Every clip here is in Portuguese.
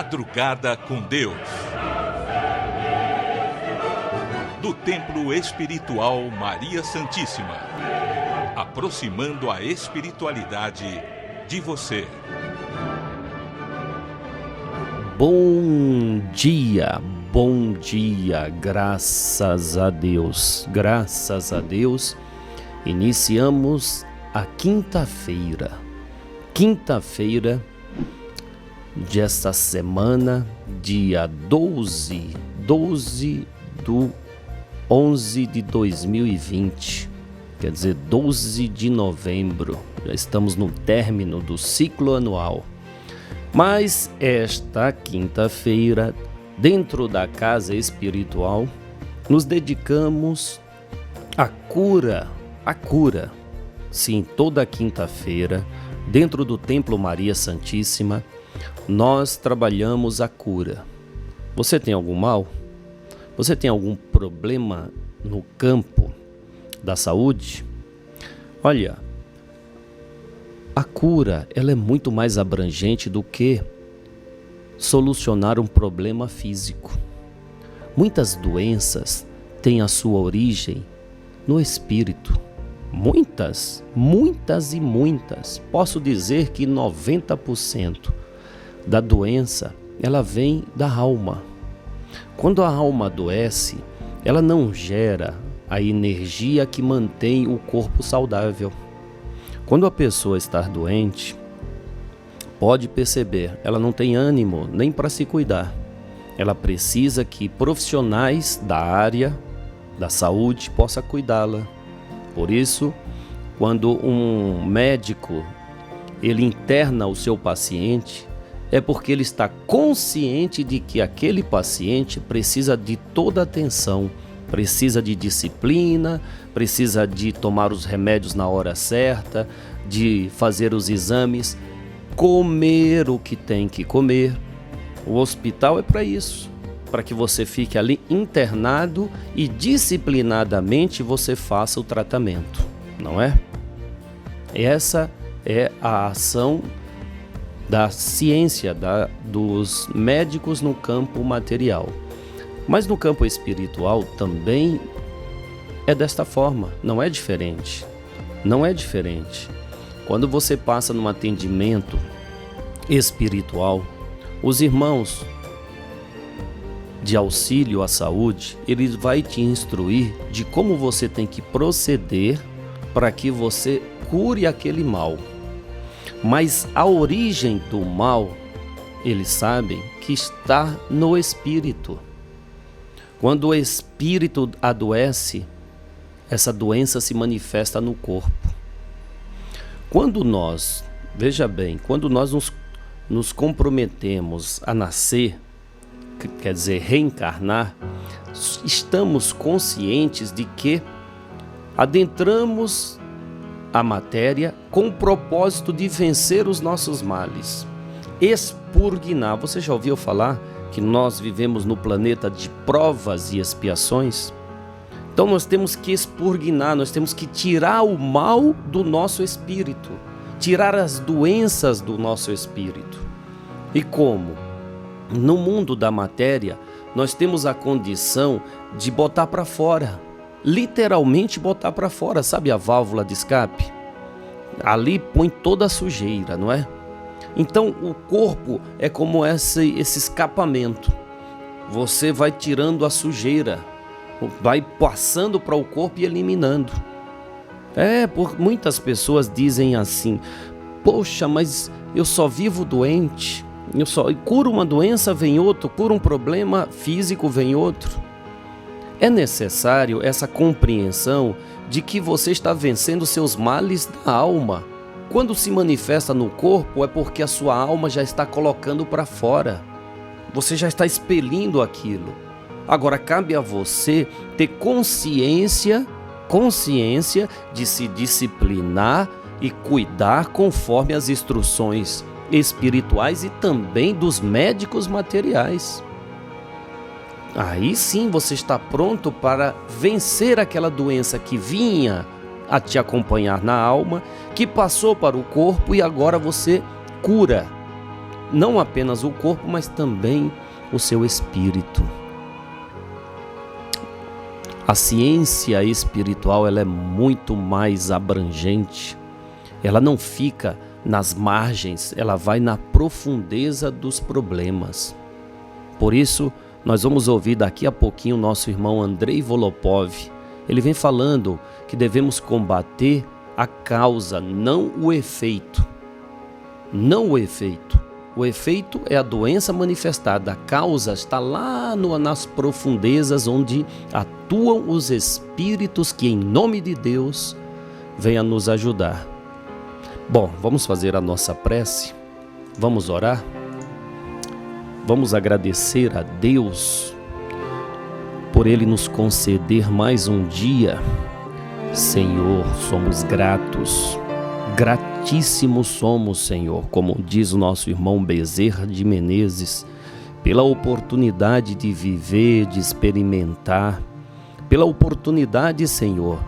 Madrugada com Deus. Do Templo Espiritual Maria Santíssima. Aproximando a espiritualidade de você. Bom dia, graças a Deus, iniciamos a quinta-feira desta semana, dia 12 do 11 de 2020, quer dizer, 12 de novembro, já estamos no término do ciclo anual. Mas esta quinta-feira, dentro da casa espiritual, nos dedicamos à cura. Sim, toda quinta-feira, dentro do Templo Maria Santíssima, nós trabalhamos a cura. Você tem algum mal? Você tem algum problema no campo da saúde? Olha, a cura, ela é muito mais abrangente do que solucionar um problema físico. Muitas doenças têm a sua origem no espírito. Muitas. Posso dizer que 90% da doença, ela vem da alma. Quando a alma adoece, ela não gera a energia que mantém o corpo saudável. Quando a pessoa está doente, pode perceber, ela não tem ânimo nem para se cuidar. Ela precisa que profissionais da área da saúde possam cuidá-la. Por isso, quando um médico ele interna o seu paciente, é porque ele está consciente de que aquele paciente precisa de toda atenção, precisa de disciplina, precisa de tomar os remédios na hora certa, de fazer os exames, comer o que tem que comer. O hospital é para isso, para que você fique ali internado e disciplinadamente você faça o tratamento, não é? Essa é a ação da ciência, dos médicos no campo material. Mas no campo espiritual também é desta forma, não é diferente. Quando você passa num atendimento espiritual, os irmãos de auxílio à saúde, eles vão te instruir de como você tem que proceder para que você cure aquele mal. Mas a origem do mal, eles sabem que está no espírito. Quando o espírito adoece, essa doença se manifesta no corpo. Quando nós nos comprometemos a nascer, quer dizer, reencarnar, estamos conscientes de que adentramos a matéria com o propósito de vencer os nossos males, expurgar. Você já ouviu falar que nós vivemos no planeta de provas e expiações? Então nós temos que expurgar, nós temos que tirar o mal do nosso espírito, tirar as doenças do nosso espírito. E como? No mundo da matéria, nós temos a condição de botar para fora, literalmente botar para fora, sabe a válvula de escape? Ali põe toda a sujeira, não é? Então o corpo é como esse escapamento. Você vai tirando a sujeira, vai passando para o corpo e eliminando. Muitas pessoas dizem assim: poxa, mas eu só vivo doente. Curo uma doença, vem outro, cura um problema físico, vem outro. É necessário essa compreensão de que você está vencendo seus males da alma. Quando se manifesta no corpo, é porque a sua alma já está colocando para fora. Você já está expelindo aquilo. Agora cabe a você ter consciência de se disciplinar e cuidar conforme as instruções espirituais e também dos médicos materiais. Aí sim você está pronto para vencer aquela doença que vinha a te acompanhar na alma, que passou para o corpo e agora você cura. não apenas o corpo, mas também o seu espírito. A ciência espiritual, ela é muito mais abrangente. Ela não fica nas margens, ela vai na profundeza dos problemas. Por isso, nós vamos ouvir daqui a pouquinho o nosso irmão Andrei Volopov. Ele vem falando que devemos combater a causa, não o efeito. Não o efeito. O efeito é a doença manifestada. A causa está lá nas profundezas onde atuam os espíritos que, em nome de Deus, venham nos ajudar. Bom, vamos fazer a nossa prece. Vamos orar. Vamos agradecer a Deus por Ele nos conceder mais um dia. Senhor, somos gratos. Gratíssimos somos, Senhor, como diz o nosso irmão Bezerra de Menezes, pela oportunidade de viver, de experimentar, pela oportunidade, Senhor,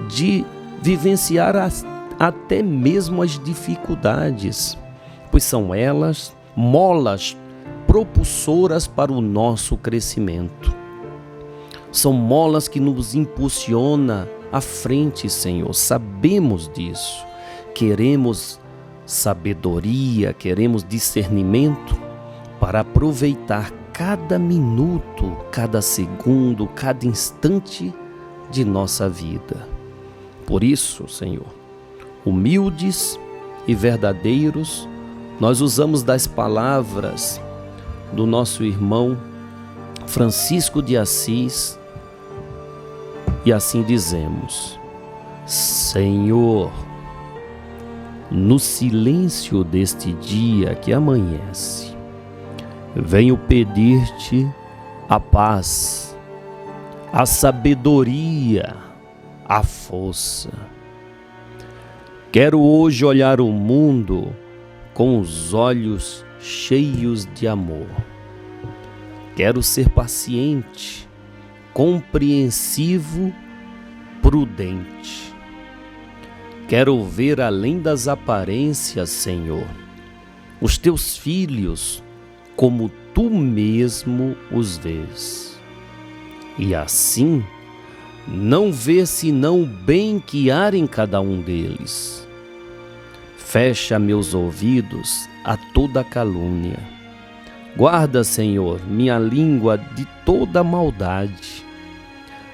de vivenciar até mesmo as dificuldades, pois são elas molas propulsoras para o nosso crescimento. São molas que nos impulsionam à frente, Senhor, sabemos disso. Queremos sabedoria, queremos discernimento para aproveitar cada minuto, cada segundo, cada instante de nossa vida. Por isso, Senhor, humildes e verdadeiros, nós usamos das palavras do nosso irmão Francisco de Assis e assim dizemos: Senhor, no silêncio deste dia que amanhece, venho pedir-te a paz, a sabedoria, a força. Quero hoje olhar o mundo com os olhos cheios de amor. Quero ser paciente, compreensivo, prudente. Quero ver além das aparências, Senhor, os teus filhos como tu mesmo os vês. E assim, não ver senão o bem que há em cada um deles. Fecha meus ouvidos a toda calúnia. Guarda, Senhor, minha língua de toda maldade,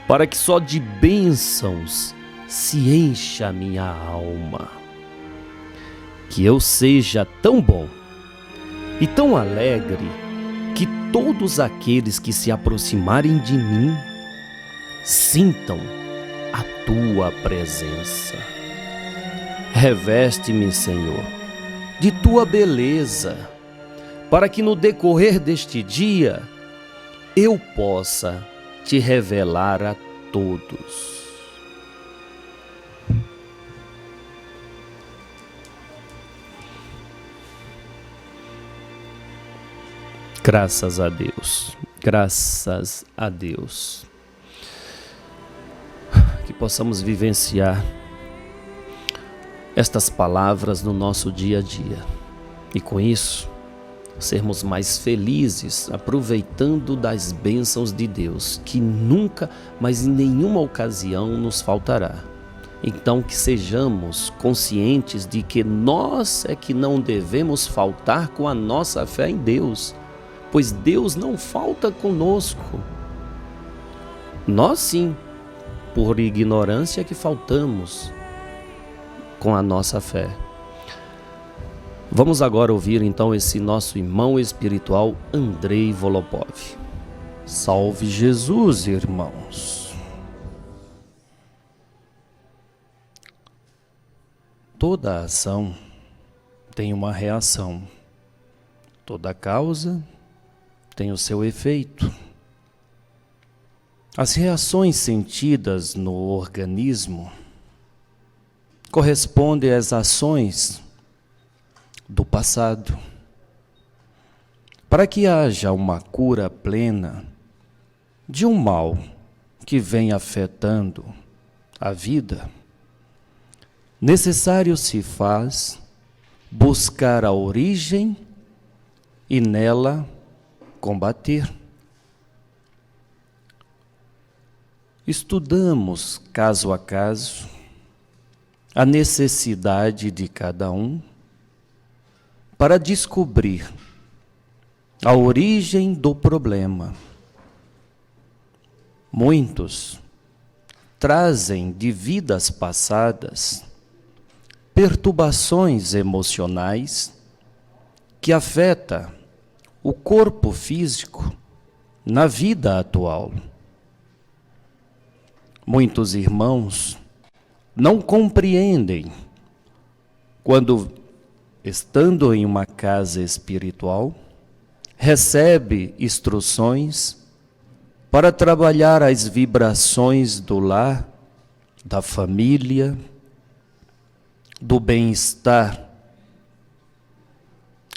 para que só de bênçãos se encha a minha alma. Que eu seja tão bom e tão alegre que todos aqueles que se aproximarem de mim sintam a tua presença. Reveste-me, Senhor, de tua beleza, para que no decorrer deste dia eu possa te revelar a todos. Graças a Deus, graças a Deus. Que possamos vivenciar estas palavras no nosso dia a dia. E com isso, sermos mais felizes, aproveitando das bênçãos de Deus, que nunca, mas em nenhuma ocasião nos faltará. Então que sejamos conscientes de que nós é que não devemos faltar com a nossa fé em Deus, pois Deus não falta conosco. Nós sim, por ignorância que faltamos com a nossa fé. Vamos agora ouvir então esse nosso irmão espiritual Andrei Volopov. Salve Jesus, irmãos! Toda ação tem uma reação. Toda causa tem o seu efeito. As reações sentidas no organismo correspondem às ações do passado. Para que haja uma cura plena de um mal que vem afetando a vida, necessário se faz buscar a origem e nela combater. Estudamos caso a caso a necessidade de cada um para descobrir a origem do problema. Muitos trazem de vidas passadas perturbações emocionais que afetam o corpo físico na vida atual. Muitos irmãos não compreendem quando, estando em uma casa espiritual, recebe instruções para trabalhar as vibrações do lar, da família, do bem-estar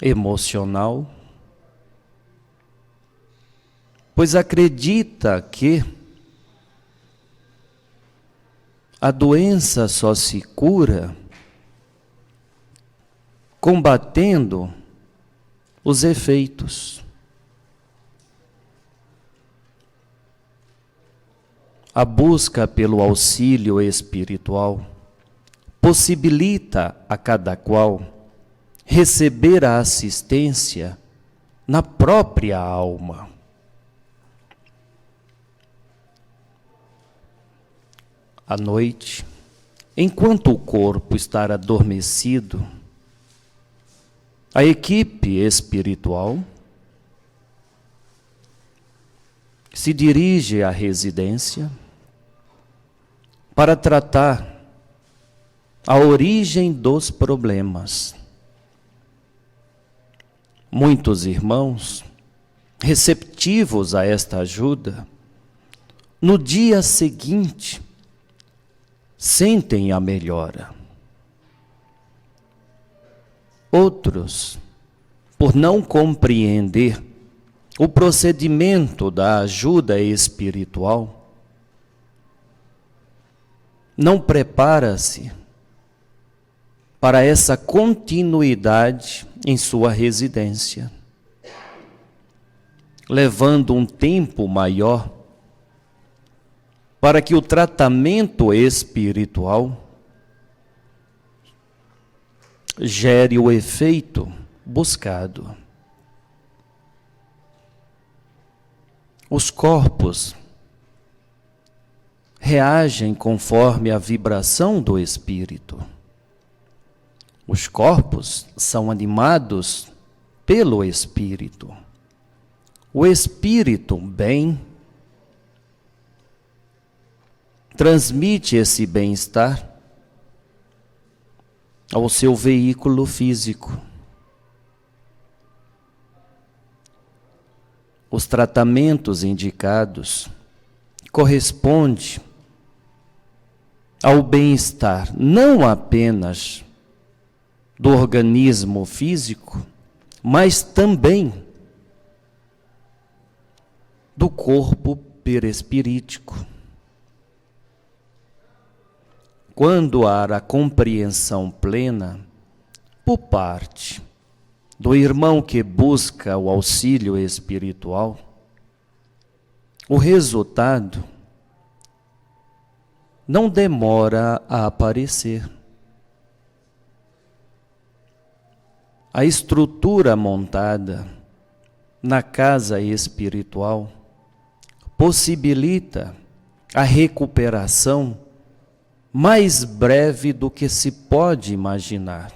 emocional, pois acredita que a doença só se cura combatendo os efeitos. A busca pelo auxílio espiritual possibilita a cada qual receber a assistência na própria alma. À noite, enquanto o corpo está adormecido, a equipe espiritual se dirige à residência para tratar a origem dos problemas. Muitos irmãos, receptivos a esta ajuda, no dia seguinte, sentem a melhora. Outros, por não compreender o procedimento da ajuda espiritual, não prepara-se para essa continuidade em sua residência, levando um tempo maior para que o tratamento espiritual gere o efeito buscado. Os corpos reagem conforme a vibração do espírito. Os corpos são animados pelo espírito. O espírito bem transmite esse bem-estar ao seu veículo físico. Os tratamentos indicados correspondem ao bem-estar não apenas do organismo físico, mas também do corpo perispirítico. Quando há a compreensão plena, por parte do irmão que busca o auxílio espiritual, o resultado não demora a aparecer. A estrutura montada na casa espiritual possibilita a recuperação mais breve do que se pode imaginar.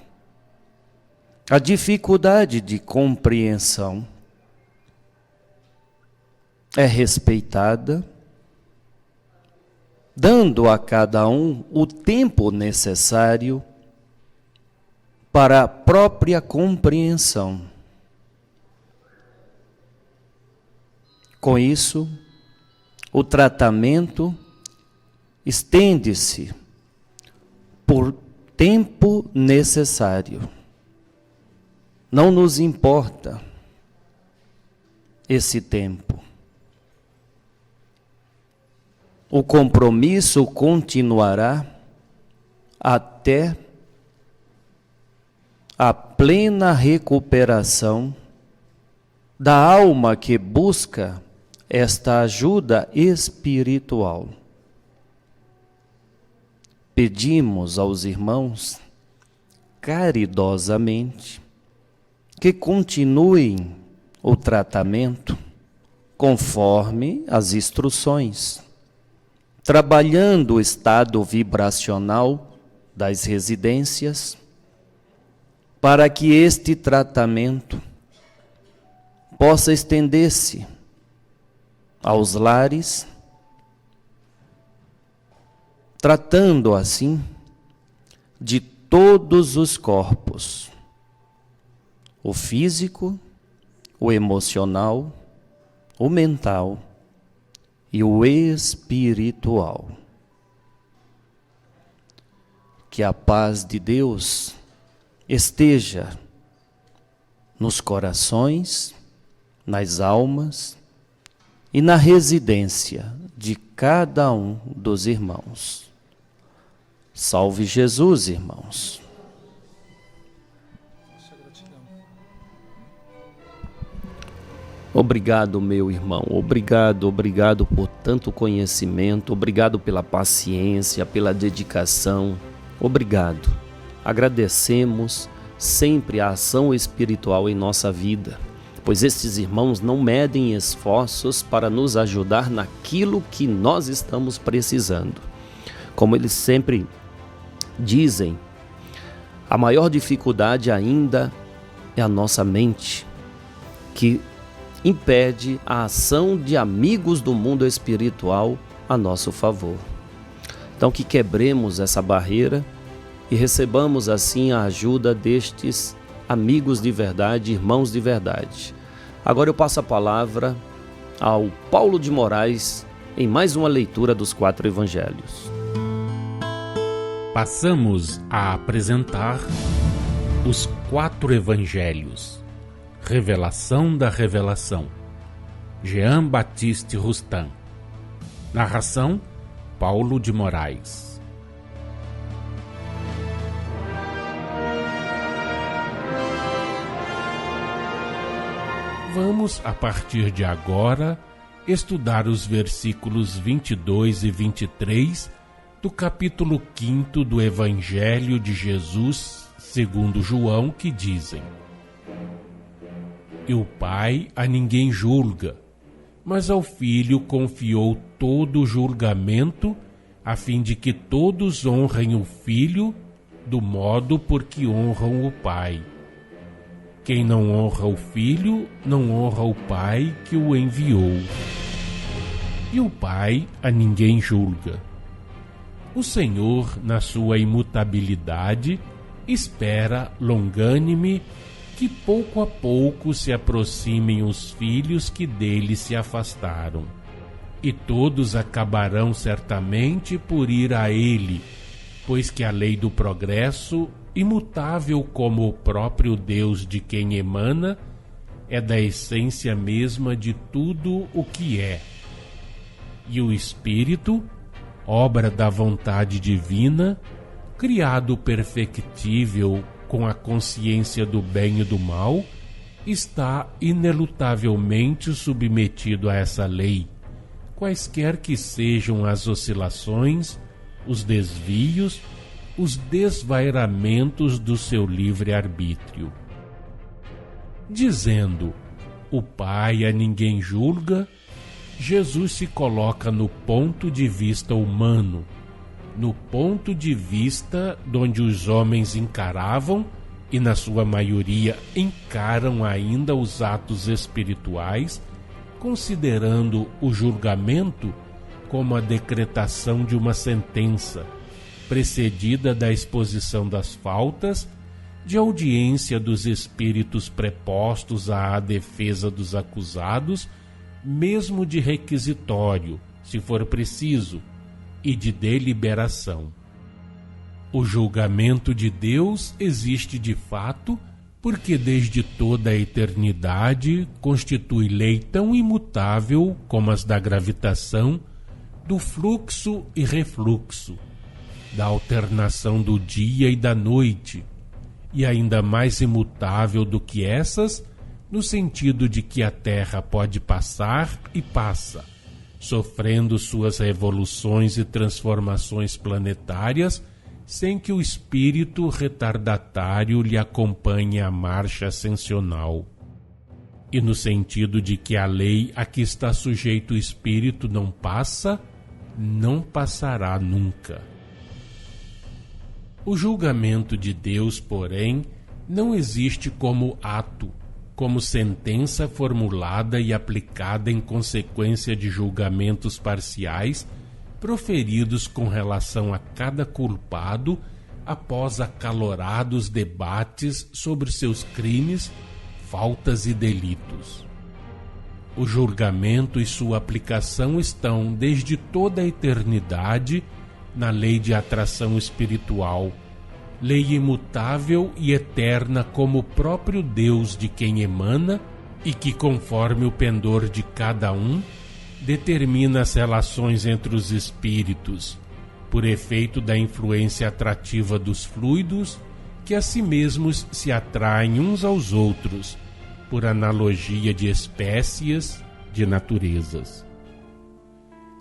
A dificuldade de compreensão é respeitada, dando a cada um o tempo necessário para a própria compreensão. Com isso, o tratamento estende-se por tempo necessário. Não nos importa esse tempo. O compromisso continuará até a plena recuperação da alma que busca esta ajuda espiritual. Pedimos aos irmãos, caridosamente, que continuem o tratamento conforme as instruções, trabalhando o estado vibracional das residências, para que este tratamento possa estender-se aos lares, tratando assim de todos os corpos, o físico, o emocional, o mental e o espiritual. Que a paz de Deus esteja nos corações, nas almas e na residência de cada um dos irmãos. Salve Jesus, irmãos. Obrigado, meu irmão, obrigado por tanto conhecimento, obrigado pela paciência, pela dedicação, obrigado. Agradecemos sempre a ação espiritual em nossa vida, pois estes irmãos não medem esforços para nos ajudar naquilo que nós estamos precisando. Como eles sempre dizem, a maior dificuldade ainda é a nossa mente, que impede a ação de amigos do mundo espiritual a nosso favor. Então que quebremos essa barreira e recebamos assim a ajuda destes amigos de verdade, irmãos de verdade. Agora eu passo a palavra ao Paulo de Moraes em mais uma leitura dos 4 evangelhos. Passamos a apresentar os 4 evangelhos. Revelação da Revelação. Jean Baptiste Rustin. Narração: Paulo de Moraes. Vamos, a partir de agora, estudar os versículos 22 e 23 do capítulo 5 do Evangelho de Jesus, segundo João, que dizem: E o Pai a ninguém julga, mas ao Filho confiou todo o julgamento, a fim de que todos honrem o Filho do modo por que honram o Pai. Quem não honra o Filho, não honra o Pai que o enviou. E o Pai a ninguém julga. O Senhor, na sua imutabilidade, espera longânime que pouco a pouco se aproximem os filhos que dele se afastaram. E todos acabarão certamente por ir a ele, pois que a lei do progresso, imutável como o próprio Deus de quem emana, é da essência mesma de tudo o que é. E o Espírito, obra da vontade divina, criado perfectível com a consciência do bem e do mal, está inelutavelmente submetido a essa lei, quaisquer que sejam as oscilações, os desvios, os desvairamentos do seu livre-arbítrio. Dizendo: o Pai a ninguém julga, Jesus se coloca no ponto de vista humano, no ponto de vista donde os homens encaravam, e na sua maioria encaram ainda os atos espirituais, considerando o julgamento como a decretação de uma sentença, precedida da exposição das faltas, de audiência dos espíritos prepostos à defesa dos acusados, mesmo de requisitório, se for preciso, e de deliberação. O julgamento de Deus existe de fato, porque desde toda a eternidade constitui lei tão imutável como as da gravitação, do fluxo e refluxo, da alternação do dia e da noite, e ainda mais imutável do que essas, no sentido de que a Terra pode passar e passa, sofrendo suas revoluções e transformações planetárias, sem que o espírito retardatário lhe acompanhe a marcha ascensional. E no sentido de que a lei a que está sujeito o espírito não passa, não passará nunca. O julgamento de Deus, porém, não existe como ato, como sentença formulada e aplicada em consequência de julgamentos parciais proferidos com relação a cada culpado após acalorados debates sobre seus crimes, faltas e delitos. O julgamento e sua aplicação estão, desde toda a eternidade, na lei de atração espiritual, lei imutável e eterna como o próprio Deus de quem emana e que, conforme o pendor de cada um, determina as relações entre os espíritos, por efeito da influência atrativa dos fluidos, que a si mesmos se atraem uns aos outros, por analogia de espécies, de naturezas.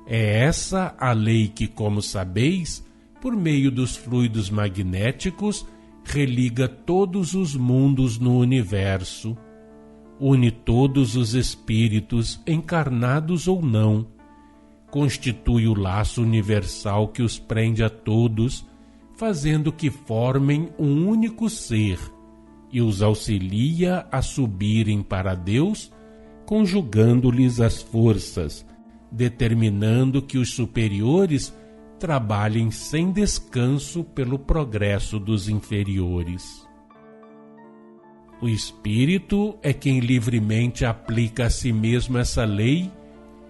É essa a lei que, como sabeis, por meio dos fluidos magnéticos, religa todos os mundos no universo, une todos os espíritos, encarnados ou não, constitui o laço universal que os prende a todos, fazendo que formem um único ser, e os auxilia a subirem para Deus, conjugando-lhes as forças, determinando que os superiores trabalhem sem descanso pelo progresso dos inferiores. O espírito é quem livremente aplica a si mesmo essa lei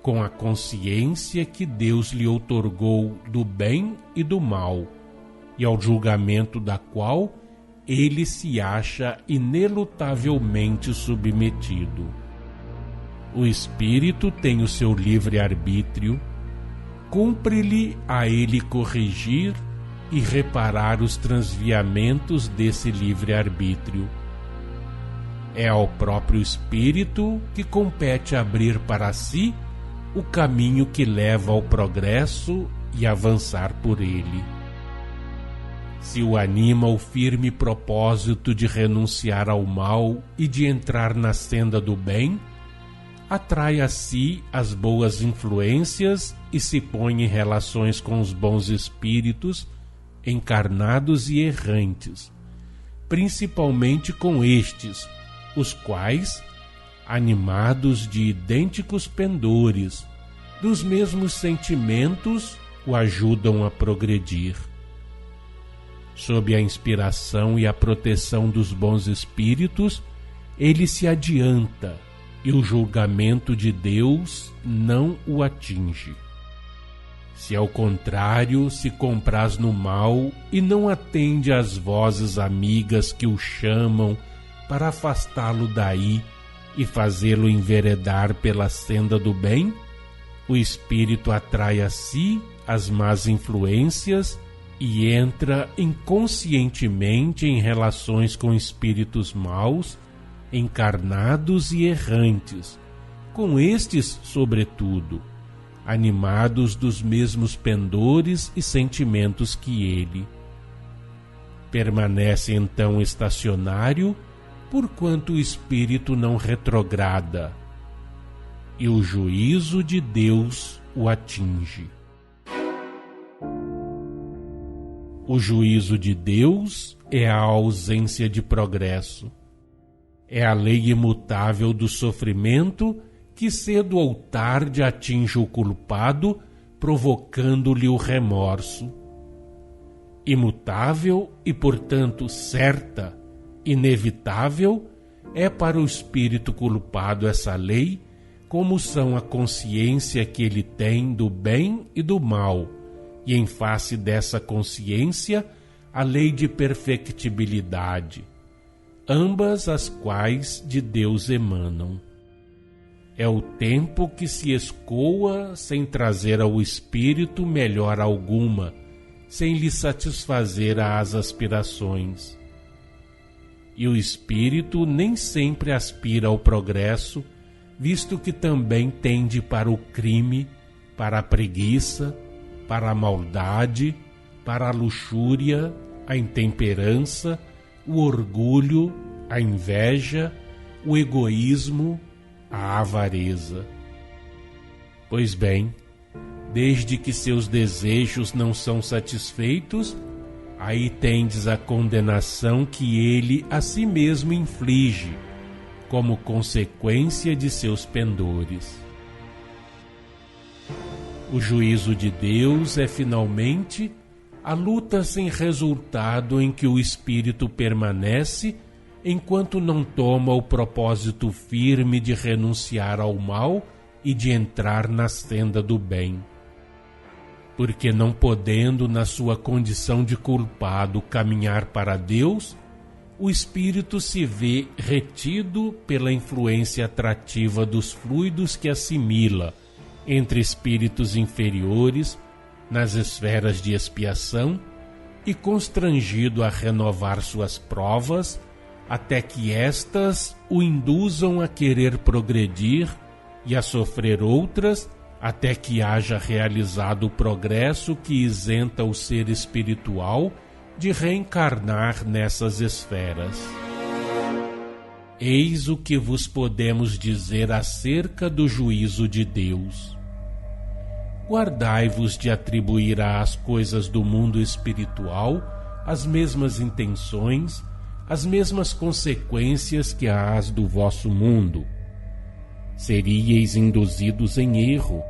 com a consciência que Deus lhe outorgou do bem e do mal, e ao julgamento da qual ele se acha inelutavelmente submetido. O espírito tem o seu livre-arbítrio, cumpre-lhe a ele corrigir e reparar os transviamentos desse livre-arbítrio. É ao próprio espírito que compete abrir para si o caminho que leva ao progresso e avançar por ele. Se o anima o firme propósito de renunciar ao mal e de entrar na senda do bem, atrai a si as boas influências e se põe em relações com os bons espíritos, encarnados e errantes, principalmente com estes, os quais, animados de idênticos pendores, dos mesmos sentimentos, o ajudam a progredir. Sob a inspiração e a proteção dos bons espíritos, ele se adianta e o julgamento de Deus não o atinge. Se ao contrário se compraz no mal e não atende às vozes amigas que o chamam para afastá-lo daí e fazê-lo enveredar pela senda do bem, o espírito atrai a si as más influências e entra inconscientemente em relações com espíritos maus, encarnados e errantes, com estes, sobretudo, animados dos mesmos pendores e sentimentos que ele. Permanece então estacionário, porquanto o espírito não retrograda, e o juízo de Deus o atinge. O juízo de Deus é a ausência de progresso. É a lei imutável do sofrimento que cedo ou tarde atinge o culpado, provocando-lhe o remorso. Imutável e, portanto, certa, inevitável, é para o espírito culpado essa lei, como são a consciência que ele tem do bem e do mal, e em face dessa consciência, a lei de perfectibilidade, ambas as quais de Deus emanam. É o tempo que se escoa sem trazer ao espírito melhora alguma, sem lhe satisfazer às aspirações. e o espírito nem sempre aspira ao progresso, visto que também tende para o crime, para a preguiça, para a maldade, para a luxúria, a intemperança, o orgulho, a inveja, o egoísmo, a avareza. Pois bem, desde que seus desejos não são satisfeitos, aí tendes a condenação que ele a si mesmo inflige, como consequência de seus pendores. O juízo de Deus é, finalmente, a luta sem resultado em que o espírito permanece enquanto não toma o propósito firme de renunciar ao mal e de entrar na senda do bem. Porque não podendo, na sua condição de culpado, caminhar para Deus, o espírito se vê retido pela influência atrativa dos fluidos que assimila entre espíritos inferiores nas esferas de expiação e constrangido a renovar suas provas até que estas o induzam a querer progredir e a sofrer outras até que haja realizado o progresso que isenta o ser espiritual de reencarnar nessas esferas. Eis o que vos podemos dizer acerca do juízo de Deus. Guardai-vos de atribuir às coisas do mundo espiritual as mesmas intenções, as mesmas consequências que às do vosso mundo. Seríeis induzidos em erro.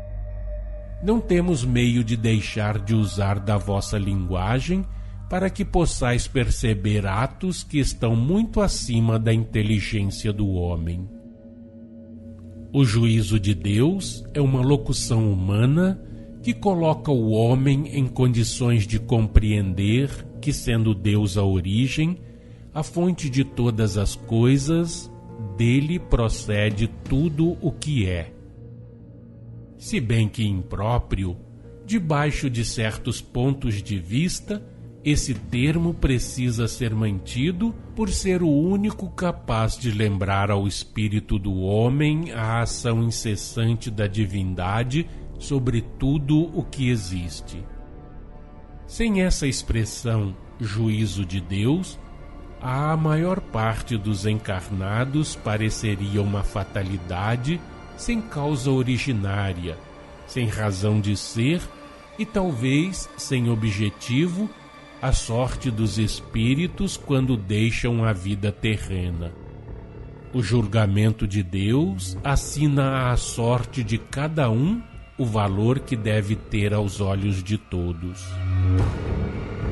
Não temos meio de deixar de usar da vossa linguagem para que possais perceber atos que estão muito acima da inteligência do homem. O juízo de Deus é uma locução humana que coloca o homem em condições de compreender que, sendo Deus a origem, a fonte de todas as coisas, dele procede tudo o que é. Se bem que impróprio, debaixo de certos pontos de vista, esse termo precisa ser mantido por ser o único capaz de lembrar ao espírito do homem a ação incessante da divindade sobre tudo o que existe. Sem essa expressão, juízo de Deus, a maior parte dos encarnados pareceria uma fatalidade sem causa originária, sem razão de ser e talvez sem objetivo, a sorte dos espíritos quando deixam a vida terrena. O julgamento de Deus assina à sorte de cada um o valor que deve ter aos olhos de todos.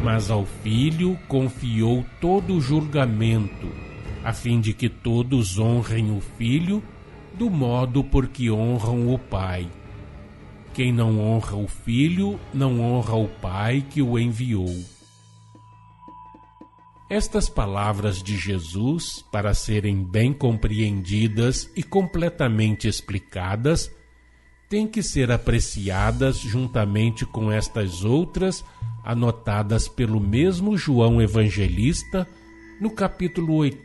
Mas ao Filho confiou todo o julgamento, a fim de que todos honrem o Filho do modo por que honram o Pai. Quem não honra o Filho, não honra o Pai que o enviou. Estas palavras de Jesus, para serem bem compreendidas e completamente explicadas, têm que ser apreciadas juntamente com estas outras anotadas pelo mesmo João Evangelista no capítulo 8,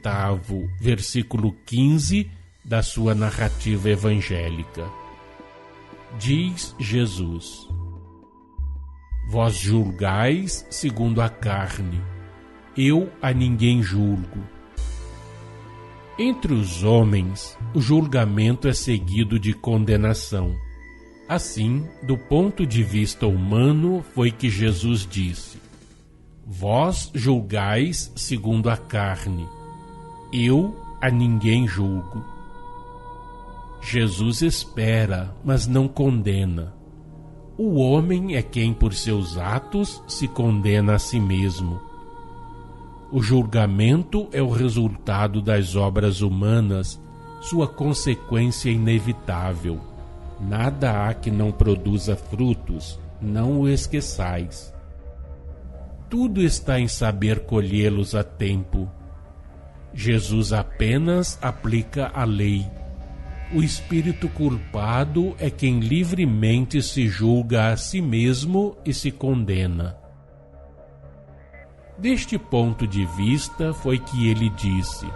versículo 15 da sua narrativa evangélica. Diz Jesus: Vós julgais segundo a carne, eu a ninguém julgo. Entre os homens, o julgamento é seguido de condenação. Assim, do ponto de vista humano, foi que Jesus disse: Vós julgais segundo a carne, eu a ninguém julgo. Jesus espera, mas não condena. O homem é quem, por seus atos, se condena a si mesmo. O julgamento é o resultado das obras humanas, sua consequência inevitável. Nada há que não produza frutos, não o esqueçais. Tudo está em saber colhê-los a tempo. Jesus apenas aplica a lei. O espírito culpado é quem livremente se julga a si mesmo e se condena. Deste ponto de vista foi que ele disse: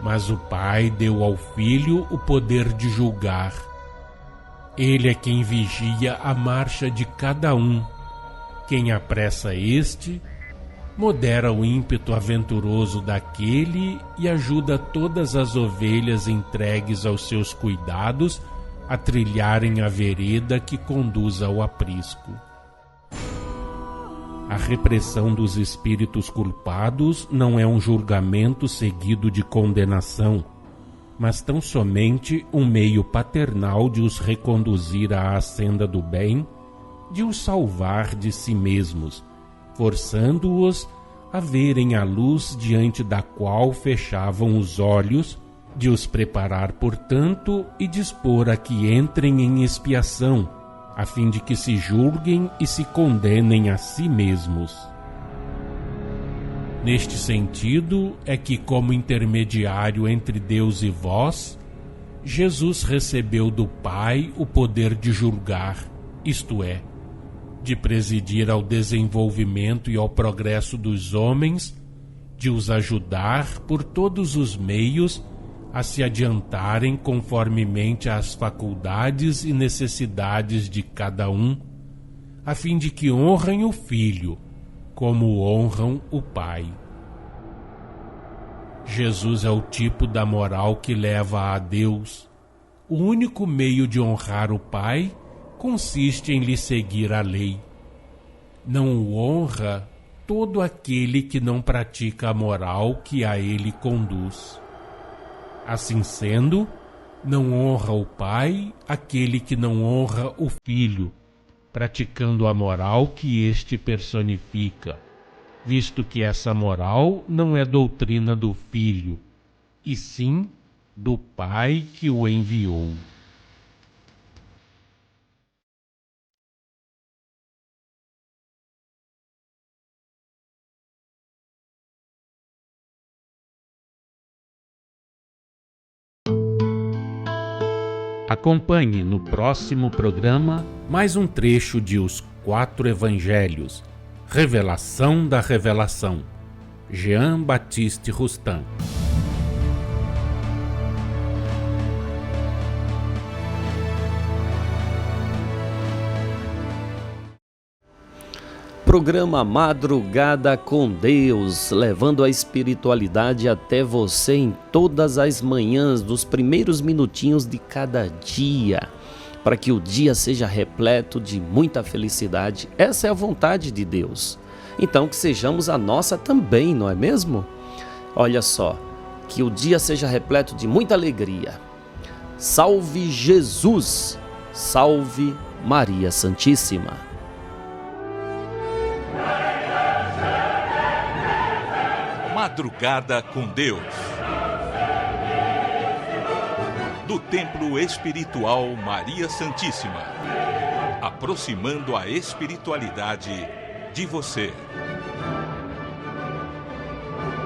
mas o Pai deu ao Filho o poder de julgar. Ele é quem vigia a marcha de cada um. Quem apressa este, modera o ímpeto aventuroso daquele e ajuda todas as ovelhas entregues aos seus cuidados a trilharem a vereda que conduz ao aprisco. A repressão dos espíritos culpados não é um julgamento seguido de condenação, mas tão somente um meio paternal de os reconduzir à senda do bem, de os salvar de si mesmos, forçando-os a verem a luz diante da qual fechavam os olhos, de os preparar, portanto, e dispor a que entrem em expiação, a fim de que se julguem e se condenem a si mesmos. Neste sentido é que, como intermediário entre Deus e vós, Jesus recebeu do Pai o poder de julgar, isto é, de presidir ao desenvolvimento e ao progresso dos homens, de os ajudar por todos os meios a se adiantarem conformemente às faculdades e necessidades de cada um, a fim de que honrem o Filho, como honram o Pai. Jesus é o tipo da moral que leva a Deus. O único meio de honrar o Pai consiste em lhe seguir a lei. Não o honra todo aquele que não pratica a moral que a ele conduz. Assim sendo, não honra o Pai aquele que não honra o Filho, praticando a moral que este personifica, visto que essa moral não é doutrina do Filho, e sim do Pai que o enviou. Acompanhe no próximo programa mais um trecho de Os Quatro Evangelhos, Revelação da Revelação, Jean Baptiste Rustin. Programa Madrugada com Deus, levando a espiritualidade até você em todas as manhãs, dos primeiros minutinhos de cada dia, para que o dia seja repleto de muita felicidade. Essa é a vontade de Deus. Então que sejamos a nossa também, não é mesmo? Olha só, que o dia seja repleto de muita alegria. Salve Jesus, salve Maria Santíssima. Madrugada com Deus. Do Templo Espiritual Maria Santíssima. Aproximando a espiritualidade de você.